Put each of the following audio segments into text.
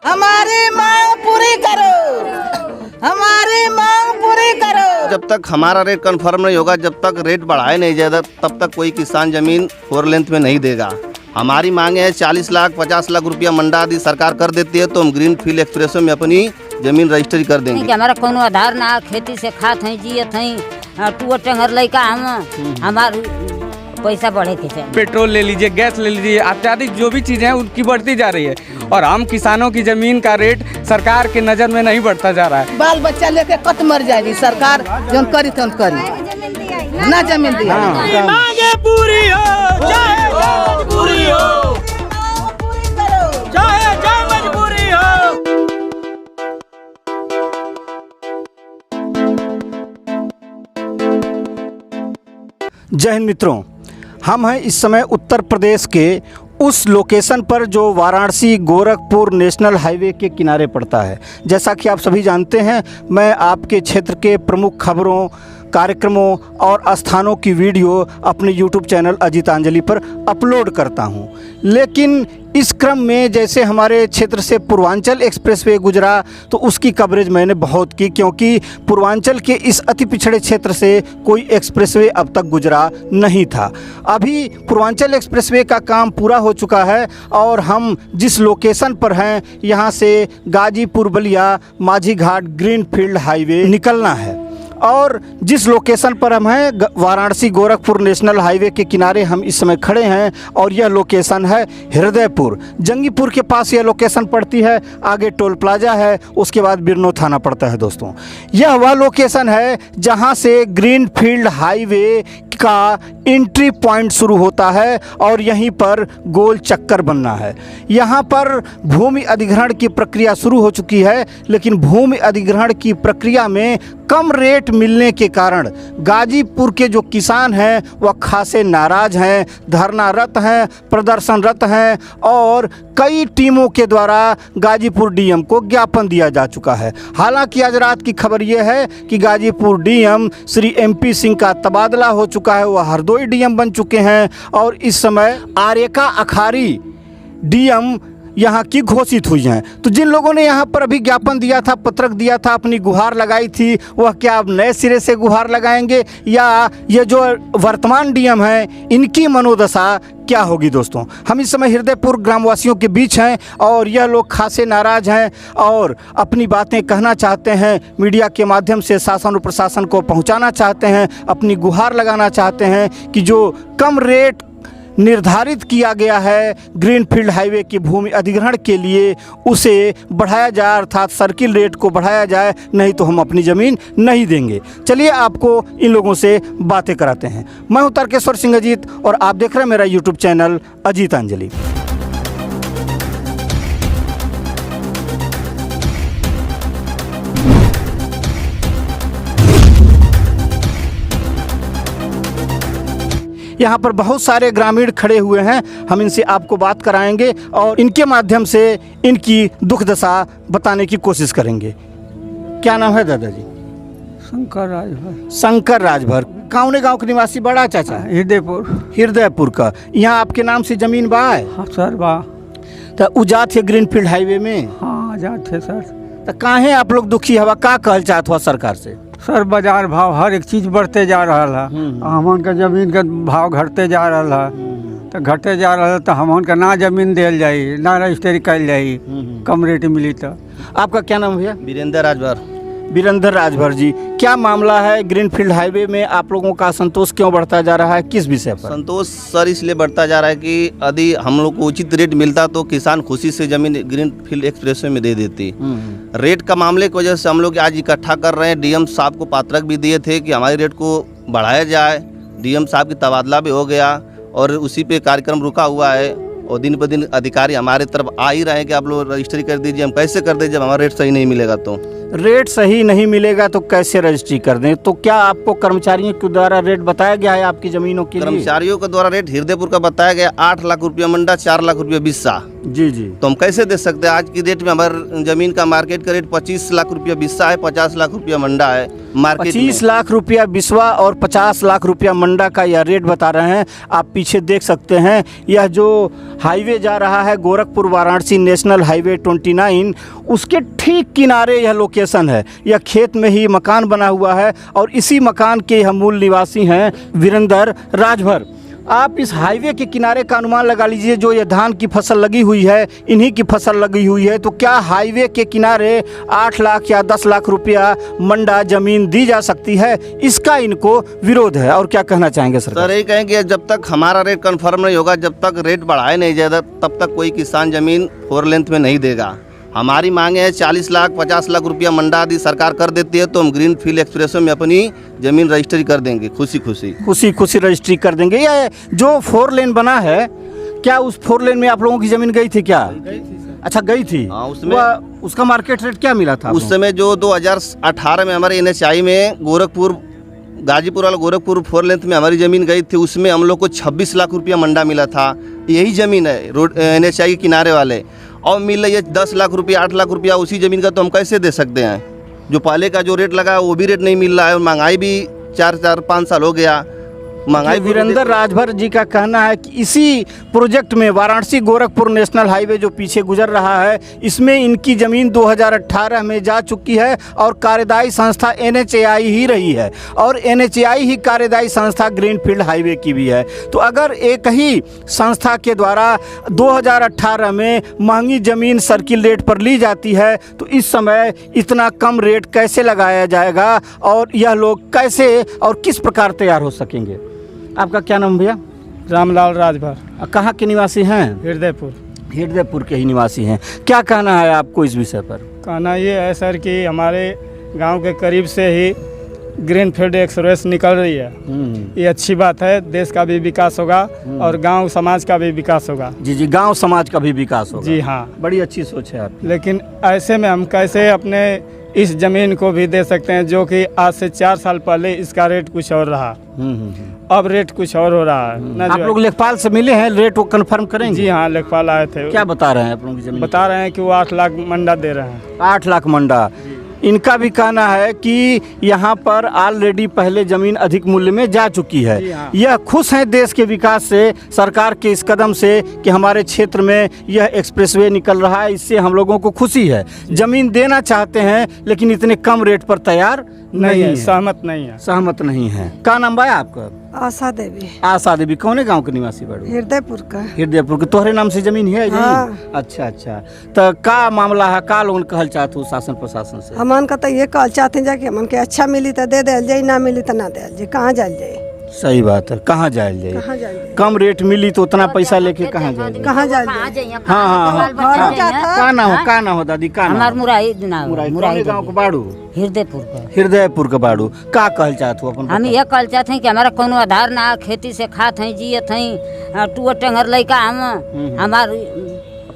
हमारी मांग पूरी करो, हमारी मांग पूरी करो। जब तक हमारा रेट कंफर्म नहीं होगा, जब तक रेट बढ़ाए नहीं जाएगा, तब तक कोई किसान जमीन 4 लेंथ में नहीं देगा। हमारी मांगे है 40 लाख 50 लाख रुपया मंडा आदि सरकार कर देती है तो हम ग्रीन फील्ड एक्सप्रेसवे में अपनी जमीन रजिस्ट्री कर देंगे। हमारा कोनो आधार ना, खेती से खात है, जियत है, टूअर टंगर लइका हम हमार पैसा बढ़े के चाहिए। पेट्रोल ले लीजिए, गैस ले लीजिए, इत्यादि जो भी चीज़ें हैं उनकी बढ़ती जा रही है और हम किसानों की जमीन का रेट सरकार के नज़र में नहीं बढ़ता जा रहा है। बाल बच्चा लेके कट मर जाएगी सरकार, जो करी तो करी ना जमीन दिया। मांगे पूरी हो, चाहे मजबूरी हो, चाहे मजबूरी हो। जय हिंद मित्रों, हम हैं इस समय उत्तर प्रदेश के उस लोकेशन पर जो वाराणसी गोरखपुर नेशनल हाईवे के किनारे पड़ता है। जैसा कि आप सभी जानते हैं, मैं आपके क्षेत्र के प्रमुख खबरों, कार्यक्रमों और स्थानों की वीडियो अपने YouTube चैनल अजीतांजलि पर अपलोड करता हूं। लेकिन इस क्रम में जैसे हमारे क्षेत्र से पूर्वांचल एक्सप्रेसवे गुजरा तो उसकी कवरेज मैंने बहुत की, क्योंकि पूर्वांचल के इस अति पिछड़े क्षेत्र से कोई एक्सप्रेसवे अब तक गुजरा नहीं था। अभी पूर्वांचल एक्सप्रेसवे का काम पूरा हो चुका है और हम जिस लोकेशन पर हैं यहाँ से गाजीपुर बलिया माझी घाट ग्रीनफील्ड हाईवे निकलना है। और जिस लोकेशन पर हम हैं वाराणसी गोरखपुर नेशनल हाईवे के किनारे हम इस समय खड़े हैं और यह लोकेशन है हृदयपुर। जंगीपुर के पास यह लोकेशन पड़ती है, आगे टोल प्लाजा है, उसके बाद बिरनो थाना पड़ता है। दोस्तों, यह वह लोकेशन है जहां से ग्रीनफील्ड हाईवे का एंट्री पॉइंट शुरू होता है और यहीं पर गोल चक्कर बनना है। यहाँ पर भूमि अधिग्रहण की प्रक्रिया शुरू हो चुकी है, लेकिन भूमि अधिग्रहण की प्रक्रिया में कम रेट मिलने के कारण गाजीपुर के जो किसान हैं वह खासे नाराज हैं, धरनारत हैं, प्रदर्शनरत हैं और कई टीमों के द्वारा गाजीपुर डीएम को ज्ञापन दिया जा चुका है। हालांकि आज रात की खबर यह है कि गाजीपुर डीएम श्री MP सिंह का तबादला हो चुका है, वह हरदोई डीएम बन चुके हैं और इस समय आरेका अखारी डीएम यहाँ की घोषित हुई हैं। तो जिन लोगों ने यहाँ पर अभी ज्ञापन दिया था, पत्रक दिया था, अपनी गुहार लगाई थी, वह क्या अब नए सिरे से गुहार लगाएंगे या ये जो वर्तमान डीएम हैं इनकी मनोदशा क्या होगी? दोस्तों, हम इस समय हृदयपुर ग्रामवासियों के बीच हैं और यह लोग खासे नाराज हैं और अपनी बातें कहना चाहते हैं, मीडिया के माध्यम से शासन और प्रशासन को पहुंचाना चाहते हैं, अपनी गुहार लगाना चाहते हैं कि जो कम रेट निर्धारित किया गया है ग्रीनफील्ड हाईवे की भूमि अधिग्रहण के लिए उसे बढ़ाया जाए, अर्थात सर्किल रेट को बढ़ाया जाए, नहीं तो हम अपनी ज़मीन नहीं देंगे। चलिए आपको इन लोगों से बातें कराते हैं। मैं हूं तारकेश्वर सिंह अजीत और आप देख रहे हैं मेरा YouTube चैनल अजीतांजलि। यहाँ पर बहुत सारे ग्रामीण खड़े हुए हैं, हम इनसे आपको बात कराएंगे और इनके माध्यम से इनकी दुख दशा बताने की कोशिश करेंगे। क्या नाम है दादाजी? शंकर राजभर। शंकर राजभर कौने गांव के निवासी? बड़ा चाचा हृदयपुर का। यहाँ आपके नाम से जमीन बा है? हाँ सर बा। तो उजात है ग्रीनफील्ड हाईवे में? हाँ जात है सर। तो काहे आप लोग दुखी हवा, का कहल चाहत हुआ सरकार से? सर बाजार भाव हर एक चीज बढ़ते जा रहा है, हमन का जमीन का भाव घटते जा रहा है, तो घटते जा रहा है तो हमन का ना जमीन दिल जाये ना रजिस्ट्री कल जाये, कम रेट मिली। तो आपका क्या नाम भैया? वीरेंद्र राजभर। वीरेंद्र राजभर जी, क्या मामला है ग्रीनफील्ड हाईवे में? आप लोगों का संतोष क्यों बढ़ता जा रहा है, किस विषय पर? संतोष सर इसलिए बढ़ता जा रहा है कि यदि हम लोग को उचित रेट मिलता तो किसान खुशी से जमीन ग्रीनफील्ड एक्सप्रेसवे में दे देती। रेट का मामले की वजह से हम लोग आज इकट्ठा कर रहे हैं। डीएम साहब को पत्रक भी दिए थे कि हमारे रेट को बढ़ाया जाए। डीएम साहब की तबादला भी हो गया और उसी पे कार्यक्रम रुका हुआ है और दिन पर दिन अधिकारी हमारे तरफ आ ही रहे हैं कि आप लोग रजिस्ट्री कर दीजिए। हम कैसे कर दें जब हमारा रेट सही नहीं मिलेगा? तो रेट सही नहीं मिलेगा तो कैसे रजिस्ट्री कर दें? तो क्या आपको कर्मचारियों के द्वारा रेट बताया गया है आपकी जमीनों के लिए? कर्मचारियों के द्वारा रेट हृदयपुर का बताया गया 8 लाख रुपया मंडा, 4 लाख रुपया बिस्सा। जी जी। तो हम कैसे दे सकते हैं? आज की डेट में हमारे जमीन का मार्केट का रेट 25 लाख रुपया बिस्सा है, 50 लाख रुपया मंडा है मार्केट 25 लाख रुपया बिस्वा और 50 लाख रुपया मंडा का यह रेट बता रहे हैं। आप पीछे देख सकते हैं, यह जो हाईवे जा रहा है गोरखपुर वाराणसी नेशनल हाईवे 29, उसके ठीक किनारे यह लोकेशन है। यह खेत में ही मकान बना हुआ है और इसी मकान के यह मूल निवासी हैं वीरेंद्र राजभर। आप इस हाईवे के किनारे का अनुमान लगा लीजिए, जो ये धान की फसल लगी हुई है, इन्हीं की फसल लगी हुई है, तो क्या हाईवे के किनारे 8 लाख या 10 लाख रुपया मंडा जमीन दी जा सकती है? इसका इनको विरोध है। और क्या कहना चाहेंगे सर? यही कहेंगे जब तक हमारा रेट कंफर्म नहीं होगा, जब तक रेट बढ़ाए नहीं जाएगा, तब तक कोई किसान जमीन 4 लेंथ में नहीं देगा। हमारी मांगे हैं 40 लाख 50 लाख रुपया मंडा आदि सरकार कर देती है तो हम ग्रीन फील्ड एक्सप्रेसवे में अपनी जमीन रजिस्ट्री कर देंगे, खुशी खुशी रजिस्ट्री कर देंगे। ये जो 4 लेन बना है, क्या उस 4 लेन में आप लोगों की जमीन गई थी क्या? अच्छा, गई थी। हाँ, उसमें उसका मार्केट रेट क्या मिला था उस समय? जो 2018 में हमारे NHI में गोरखपुर गाजीपुर वाला गोरखपुर 4 लेंथ में हमारी ज़मीन गई थी, उसमें हम लोग को 26 लाख रुपया मंडा मिला था। यही ज़मीन है रोड NHI के किनारे वाले, और मिल रही है 10 लाख रुपया 8 लाख रुपया उसी ज़मीन का। तो हम कैसे दे सकते हैं? जो पहले का जो रेट लगा है वो भी रेट नहीं मिल रहा है, और महंगाई भी 4-5 साल हो गया। महंगाई वीरेंद्र राजभर जी का कहना है कि इसी प्रोजेक्ट में वाराणसी गोरखपुर नेशनल हाईवे जो पीछे गुजर रहा है, इसमें इनकी ज़मीन 2018 में जा चुकी है और कार्यदायी संस्था NHAI ही रही है, और NHAI ही कार्यदायी संस्था ग्रीनफील्ड हाईवे की भी है। तो अगर एक ही संस्था के द्वारा 2018 में महंगी ज़मीन सर्किल रेट पर ली जाती है, तो इस समय इतना कम रेट कैसे लगाया जाएगा और यह लोग कैसे और किस प्रकार तैयार हो सकेंगे? आपका क्या नाम भैया? रामलाल राजभर। कहाँ के निवासी हैं? हृदयपुर के ही निवासी हैं। क्या कहना है आपको इस विषय पर? कहना ये है सर कि हमारे गांव के करीब से ही ग्रीनफील्ड एक्सप्रेस निकल रही है। ये अच्छी बात है, देश का भी विकास होगा और गांव समाज का भी विकास होगा। जी जी, गांव समाज का भी विकास होगा। जी हाँ, बड़ी अच्छी सोच है आपकी। लेकिन ऐसे में हम कैसे अपने इस ज़मीन को भी दे सकते हैं, जो कि आज से 4 साल पहले इसका रेट कुछ और रहा, अब रेट कुछ और हो रहा है। आप लोग लेखपाल से मिले हैं, रेट वो कंफर्म करेंगे? जी हाँ, लेखपाल आए थे। क्या बता रहे हैं आप लोगों की जमीन? बता रहे हैं कि वो 8 लाख मंडा दे रहे हैं। 8 लाख मंडा। इनका भी कहना है कि यहाँ पर ऑलरेडी पहले ज़मीन अधिक मूल्य में जा चुकी है। हाँ। यह खुश हैं देश के विकास से, सरकार के इस कदम से कि हमारे क्षेत्र में यह एक्सप्रेसवे निकल रहा है, इससे हम लोगों को खुशी है। ज़मीन देना चाहते हैं लेकिन इतने कम रेट पर तैयार नहीं है, सहमत नहीं है। क्या नाम है आपका? आशा देवी। आशा देवी कौन गांव के निवासी बड़ो? हृदयपुर का। हृदयपुर के। तोहरे नाम से जमीन है? हाँ। अच्छा अच्छा, तो का मामला है? का लोगन कहल चाहत हो शासन प्रशासन से? हमन का तो ये कहल चाहते हैं कि हमन के अच्छा मिली तो दे देल जाए, ना मिली तो ना देल जाए। कहाँ जाल जाए? सही बात है, कहाँ जायल जाए? कम रेट मिली तो उतना पैसा लेके कहाँ जाए? कहाँ जाए? हाँ, का ना हो दादी? का हमार मुराई गाँव के बाड़ू? हृदयपुर के बाड़ू। का कहल चाहत हो अपन? हम ये कहल चाहते हैं कि हमारा कोनो आधार ना, खेती से खात हैं, जियत हैं, टूअ टेंगर लइका हम, हमार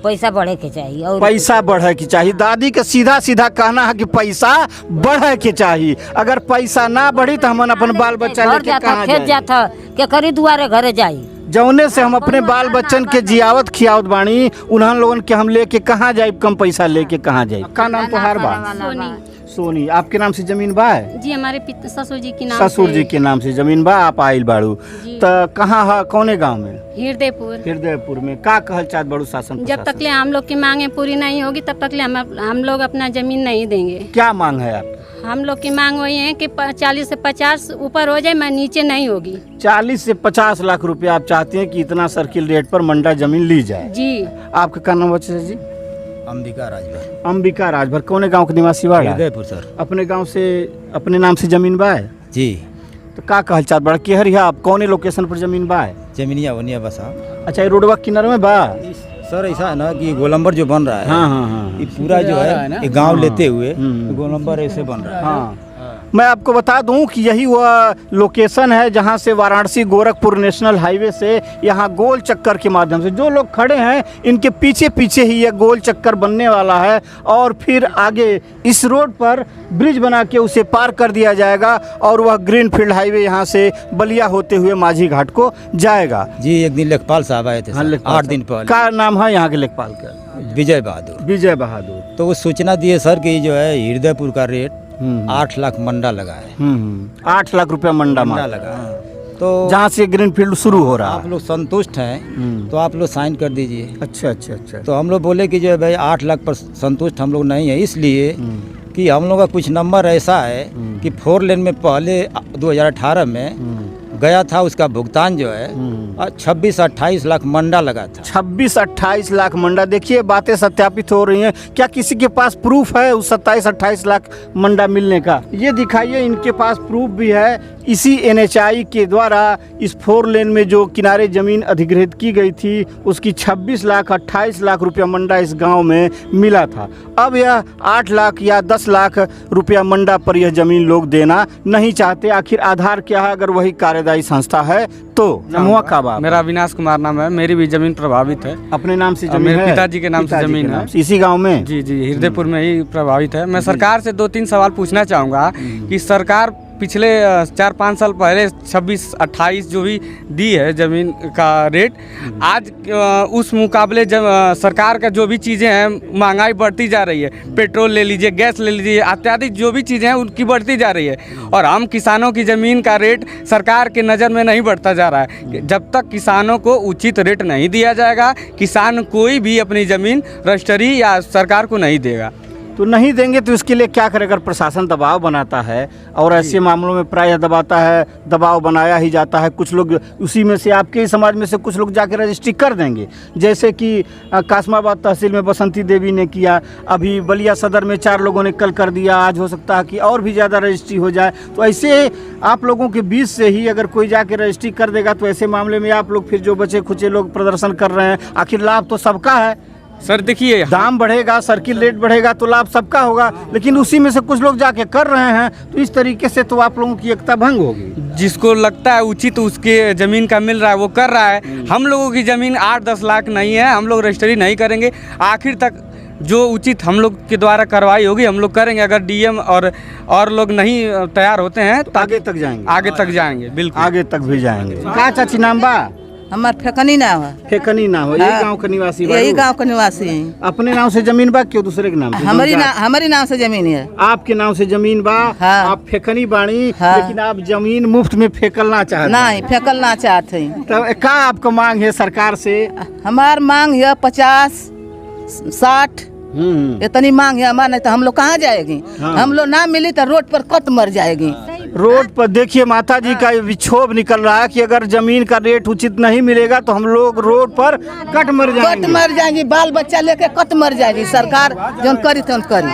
पैसा बढ़े के चाहिए। और पैसा बढ़े के चाहिए। दादी का सीधा सीधा कहना है कि पैसा बढ़े के चाहिए। अगर पैसा ना बढ़ी तो हम अपन बाल बच्चा लेके कहाँ खेत जाता के करी दुआरे घरे जाई, जौने से हम अपने बाल बच्चन के जियावत खियावत बानी, उन्हन लोगन के हम लेके कहाँ जाए? कम पैसा लेके कहाँ जाए? का नाम तो हार बा? सोनी। आपके नाम से जमीन बा? जी, हमारे ससुर जी के नाम। ससुर जी के नाम से जमीन बा। आप आइल बाड़ू तो कहाँ है? कौने गांव में? हृदयपुर में। का कहल चाहत बाड़ू शासन? जब तक ले हम लोग की मांगे पूरी नहीं होगी तब तक ले हम लोग अपना जमीन नहीं देंगे। क्या मांग है आप? हम लोग की मांग वही है कि 40 से 50 ऊपर हो जाए, मैं नीचे नहीं होगी। 40 से 50 लाख रुपया आप चाहते हैं कि इतना सर्किल रेट पर मंडा जमीन ली जाए? जी। आपका क्या नाम बच्चे जी? अंबिका राजभर। कौन गांव के निवासी बा? हृदयपुर सर। अपने गांव से अपने नाम से जमीन बा? जी। तो का कहल चाहत बड़ा के हरिया आप कौन लोकेशन पर जमीन बा? जमीनिया वनिया बसा। अच्छा, ये रोडवा किनारे में बा? सर ऐसा है ना कि गोलंबर जो बन रहा है, हाँ, ये पूरा जो है गांव लेते हुए गोलंबर ऐसे बन रहा है। हाँ। मैं आपको बता दूं कि यही वह लोकेशन है जहां से वाराणसी गोरखपुर नेशनल हाईवे से यहां गोल चक्कर के माध्यम से जो लोग खड़े हैं इनके पीछे पीछे ही यह गोल चक्कर बनने वाला है और फिर आगे इस रोड पर ब्रिज बना के उसे पार कर दिया जाएगा और वह ग्रीनफील्ड हाईवे यहां से बलिया होते हुए माझी घाट को जाएगा। जी एक दिन लेखपाल साहब आए थे हाँ, सर, लेखपाल 8 दिन पहले। क्या नाम है यहाँ के लेखपाल का? विजय बहादुर। विजय बहादुर। तो वो सूचना दिए सर कि जो है हृदयपुर का रेट 8 लाख मंडा लगा है। 8 लाख रुपया मंडा लगा है। तो जहाँ से ग्रीनफील्ड शुरू हो रहा आप लोग संतुष्ट हैं तो आप लोग साइन कर दीजिए। अच्छा अच्छा अच्छा। तो हम लोग बोले कि जो है भाई 8 लाख पर संतुष्ट हम लोग नहीं है, इसलिए कि हम लोग का कुछ नंबर ऐसा है कि 4 लेन में पहले 2018 में गया था, उसका भुगतान जो है 26-28 लाख मंडा लगा था। 26-28 लाख मंडा। देखिए बातें सत्यापित हो रही हैं। क्या किसी के पास प्रूफ है उस 27-28 लाख मंडा मिलने का? ये दिखाइए, इनके पास प्रूफ भी है। इसी NHI के द्वारा इस 4 लेन में जो किनारे ज़मीन अधिग्रहित की गई थी उसकी 26-28 लाख रुपया मंडा इस गांव में मिला था। अब यह 8 लाख या 10 लाख रुपया मंडा पर यह ज़मीन लोग देना नहीं चाहते। आखिर आधार क्या है? अगर वही कार्यदायी संस्था है तो नमुआ का बाप। मेरा अविनाश कुमार नाम है, मेरी भी जमीन प्रभावित है। अपने नाम से जमीन मेरे है? पिताजी के नाम से जमीन है। इसी गांव में? जी जी, हृदयपुर में ही प्रभावित है। मैं सरकार से 2-3 सवाल पूछना चाहूँगा कि सरकार पिछले 4-5 साल पहले 26-28 जो भी दी है ज़मीन का रेट, आज उस मुकाबले जब सरकार का जो भी चीज़ें हैं महंगाई बढ़ती जा रही है। पेट्रोल ले लीजिए, गैस ले लीजिए, इत्यादि जो भी चीज़ें हैं उनकी बढ़ती जा रही है और हम किसानों की ज़मीन का रेट सरकार के नज़र में नहीं बढ़ता जा रहा है। जब तक किसानों को उचित रेट नहीं दिया जाएगा, किसान कोई भी अपनी ज़मीन रजिस्ट्री या सरकार को नहीं देगा। तो नहीं देंगे तो इसके लिए क्या करें? अगर प्रशासन दबाव बनाता है और ऐसे मामलों में प्रायः दबाता है, दबाव बनाया ही जाता है। कुछ लोग उसी में से, आपके ही समाज में से कुछ लोग जाके रजिस्ट्री कर देंगे, जैसे कि कासमाबाद तहसील में बसंती देवी ने किया, अभी बलिया सदर में 4 लोगों ने कल कर दिया। आज हो सकता है कि और भी ज़्यादा रजिस्ट्री हो जाए। तो ऐसे आप लोगों के बीच से ही अगर कोई जाके रजिस्ट्री कर देगा तो ऐसे मामले में आप लोग फिर जो बचे खुचे लोग प्रदर्शन कर रहे हैं, आखिर लाभ तो सबका है। सर देखिए, दाम बढ़ेगा, सर्किल रेट बढ़ेगा तो लाभ सबका होगा, लेकिन उसी में से कुछ लोग जाके कर रहे हैं। तो इस तरीके से तो आप लोगों की एकता भंग होगी। जिसको लगता है उचित उसके ज़मीन का मिल रहा है वो कर रहा है। हम लोगों की ज़मीन 8-10 लाख नहीं है, हम लोग रजिस्ट्री नहीं करेंगे। आखिर तक जो उचित हम लोग के द्वारा कार्रवाई होगी हम लोग करेंगे। अगर DM और लोग नहीं तैयार होते हैं तो आगे तक जाएंगे। आगे तक जाएंगे, बिल्कुल आगे तक भी जाएंगे। का चाची नाम बा? हमार फेकनी नाम है। फेकनी नाम है। यही गांव का निवासी बा? यही गांव का निवासी हैं। अपने नाम से जमीन बा क्यों दूसरे के नाम से? हमारी नाम से जमीन है। आपके नाम से जमीन बा? हाँ। आप फेकनी बाणी, हाँ। लेकिन आप जमीन मुफ्त में फेंकलना चाहते? नहीं फेंकलना चाहते हैं। तब का आपका मांग है सरकार से? हमार मांग है 50-60 इतनी मांग है हमारा। नहीं तो हम लोग कहाँ जाएंगे? हम लोग ना मिली तो रोड पर कट मर जाएगी। रोड पर देखिए माता जी का विक्षोभ निकल रहा है कि अगर जमीन का रेट उचित नहीं मिलेगा तो हम लोग रोड पर कट मर जाएंगे। कट मर जाएंगी, बाल बच्चा लेके कट मर जाएगी। सरकार जो करी तो करी,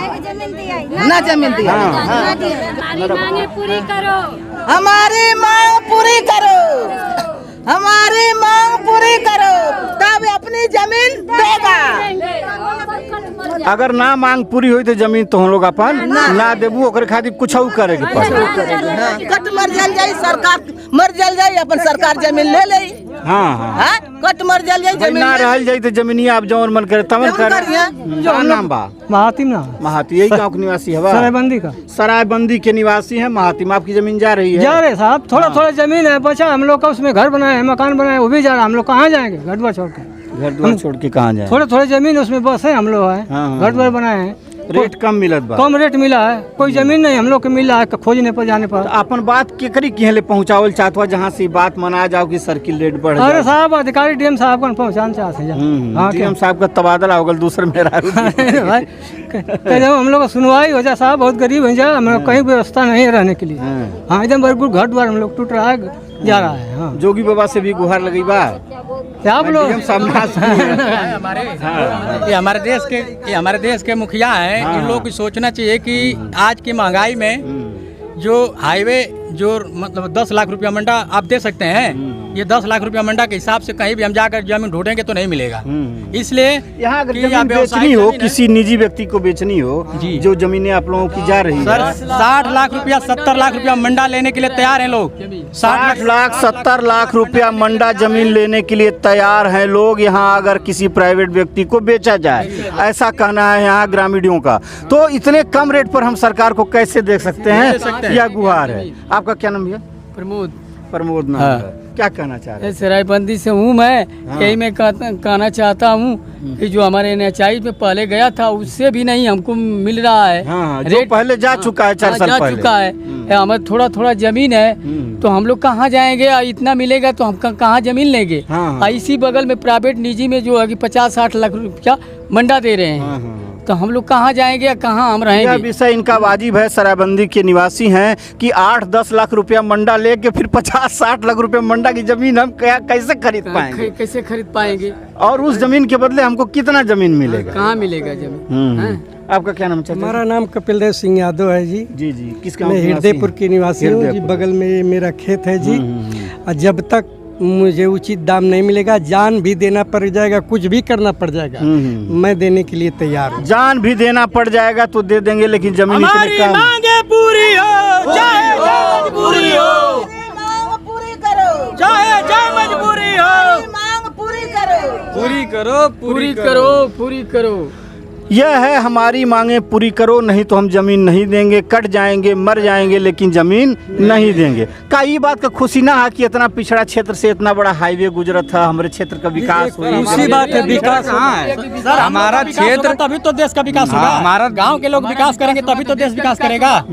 ना जमीन दिया। हमारी मांगे पूरी करो, हमारी मांग पूरी करो, हमारी मांग पूरी करो, तब अपनी जमीन देगा। अगर ना मांग पूरी हुई तो जमीन तो हम लोग अपन ना देबू, ओकरे खातिर कुछ करेगी। कट मर जल जाई, सरकार मर जल जाई, अपन सरकार जमीन ले ले। हाँ हाँ, कट मर जल जाई, जमीन ना रहल जाई तो जमीनिया आप जौन मन करे तमन करे। जो नाम बा? महातिम ना महाती। यही गांव के निवासी है? सरायबंदी का। सरायबंदी के निवासी है महातिम। आपकी जमीन जा रही है? जा रहे साहब, थोड़ा जमीन है बचा हम लोग का, उसमें घर बनाए, मकान बनाए, वो भी जा रहा। हम लोग कहाँ जाएंगे? घर द्वार छोड़ के। घर द्वार छोड़ के कहाँ जाए? थोड़े जमीन उसमें बस है, हम लोग है, घर द्वार बनाए हैं। रेट कम मिलत बा? कम रेट मिला है, कोई जमीन नहीं हम लोग के मिला है खोजने पर जाने पर। अपन बात केकरी के पहुँचावल चाहत हुआ जहाँ से बात मना जाओ कि सर्किल रेट बढ़ जाए? अरे साहब अधिकारी DM साहब को पहुँचाना चाहते हैं। DM साहब का तबादला होगा दूसरे मेरा हम लोग का सुनवाई हो जाए साहब, बहुत गरीब है, हम लोग कहीं व्यवस्था नहीं है रहने के लिए। हाँ एकदम भरपूर घर द्वार हम लोग टूट रहा है, जा रहा है। हाँ। जोगी बाबा से भी गुहार लगी बा आप लोग? ये हमारे देश के मुखिया हैं। इन लोगों को सोचना चाहिए कि आज की महंगाई में जो हाईवे जो मतलब 10 लाख रुपया मंडा आप दे सकते हैं, ये 10 लाख रुपया मंडा के हिसाब से कहीं भी हम जाकर जमीन ढूंढेंगे तो नहीं मिलेगा। इसलिए यहाँ अगर कि जमीन आप व्यवसायिक बेचनी हो, जमीन है। किसी निजी व्यक्ति को बेचनी हो, जी। जो जमीनें आप लोगों की जा रही सर है, 60 लाख रुपया 70 लाख रुपया मंडा लेने के लिए तैयार हैं लोग। 60 लाख 70 लाख रुपया मंडा जमीन लेने के लिए तैयार हैं लोग। यहाँ अगर किसी प्राइवेट व्यक्ति को बेचा जाए, ऐसा कहना है यहाँ ग्रामीणों का। तो इतने कम रेट पर हम सरकार को कैसे देख सकते हैं? यह गुहार है। आपका क्या नाम है? प्रमोद नाम है। क्या कहना चाह रहे हैं? सरायबंदी से हूँ मैं। यही मैं कहना चाहता हूँ कि जो हमारे NHI में पहले गया था उससे भी नहीं हमको मिल रहा है। हाँ, जो पहले जा चुका है 4 साल जा पहले। चुका है। हमें थोड़ा थोड़ा जमीन है तो हम लोग कहाँ जाएंगे? इतना मिलेगा तो हम कहाँ जमीन लेंगे? हाँ। इसी बगल में प्राइवेट निजी में जो है कि 50-60 लाख रुपया मंडा दे रहे हैं। तो हम लोग कहाँ जाएंगे? कहाँ हम यह रहेंगे? विषय इनका वाजिब है। सरायबंदी के निवासी हैं कि 8-10 लाख रुपया मंडा लेके फिर 50-60 लाख रुपया मंडा की जमीन हम कैसे खरीद पाएंगे? कैसे खरीद पाएंगे? और उस जमीन के बदले हमको कितना जमीन मिलेगा? कहाँ मिलेगा जमीन? हैं? आपका क्या नाम है? हमारा नाम कपिल देव सिंह यादव है जी। जी जी, किस गांव मैं के निवासी हृदयपुर हैं? की निवासी हूँ जी। हृदयपुर। बगल में मेरा खेत है जी। और जब तक मुझे उचित दाम नहीं मिलेगा, जान भी देना पड़ जाएगा, कुछ भी करना पड़ जाएगा, मैं देने के लिए तैयार हूँ। जान भी देना पड़ जाएगा तो दे देंगे, लेकिन जमीन इतनी हमारी कम। मांगे पूरी हो, चाहे जो मजबूरी हो, मांग पूरी करो, चाहे जो मजबूरी हो, मांग पूरी करो। पूरी करो, पूरी करो, पूरी करो। यह है हमारी मांगे पूरी करो, नहीं तो हम जमीन नहीं देंगे। कट जाएंगे, मर जाएंगे, लेकिन जमीन नहीं देंगे। का ये बात का खुशी ना है कि इतना पिछड़ा क्षेत्र से इतना बड़ा हाईवे गुजरा था, हमारे क्षेत्र का विकास हुआ। उसी बात है, विकास कहाँ है? सर हमारा क्षेत्र तभी तो देश का विकास होगा। हमारा गांव के लोग विकास करेंगे तभी तो देश विकास करेगा।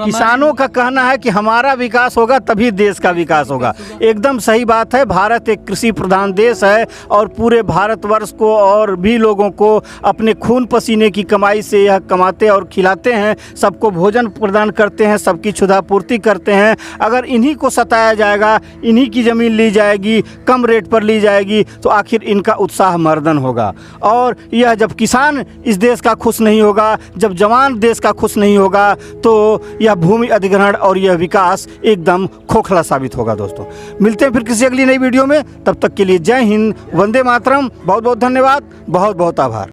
किसानों का कहना है कि हमारा विकास होगा तभी देश का विकास होगा। एकदम सही बात है। भारत एक कृषि प्रधान देश है और पूरे भारतवर्ष को और भी लोगों को अपने खून पसीने की कमाई से यह कमाते और खिलाते हैं, सबको भोजन प्रदान करते हैं, सबकी क्षुधा पूर्ति करते हैं। अगर इन्हीं को सताया जाएगा, इन्हीं की ज़मीन ली जाएगी, कम रेट पर ली जाएगी, तो आखिर इनका उत्साह मर्दन होगा। और यह जब किसान इस देश का खुश नहीं होगा, जब जवान देश का खुश नहीं होगा, तो यह भूमि अधिग्रहण और यह विकास एकदम खोखला साबित होगा। दोस्तों, मिलते हैं फिर किसी अगली नई वीडियो में। तब तक के लिए जय हिंद, वंदे मातरम। बहुत बहुत धन्यवाद, बहुत बहुत आभार।